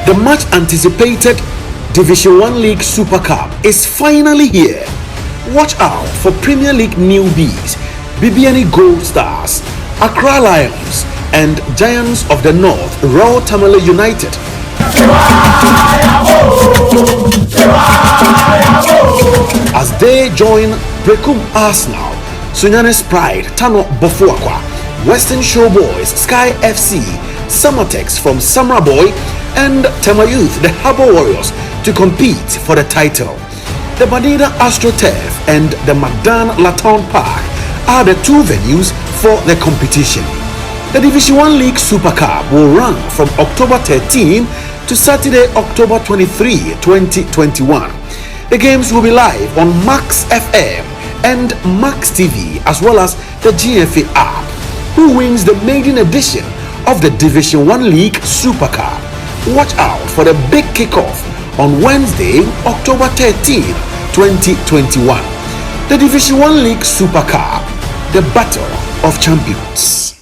The much anticipated Division 1 League Super Cup is finally here. Watch out for Premier League newbies, BBNE Gold Stars, Accra Lions, and Giants of the North, Royal Tamale United. As they join Brekum Arsenal, Sunyanes Pride, Tano Bofuakwa, Western Showboys, Sky FC, Samatex from Samra Boy, and Tema Youth, the Harbour Warriors, to compete for the title. The Banida AstroTurf and the Magdan Latown Park are the two venues for the competition. The Division 1 League Super Cup will run from October 13 to Saturday, October 23, 2021. The games will be live on Max FM and Max TV, as well as the GFA app. Who wins the maiden edition of the Division 1 League Super Cup? Watch out for the big kickoff on Wednesday, October 13, 2021. The Division 1 League Super Cup, the Battle of Champions.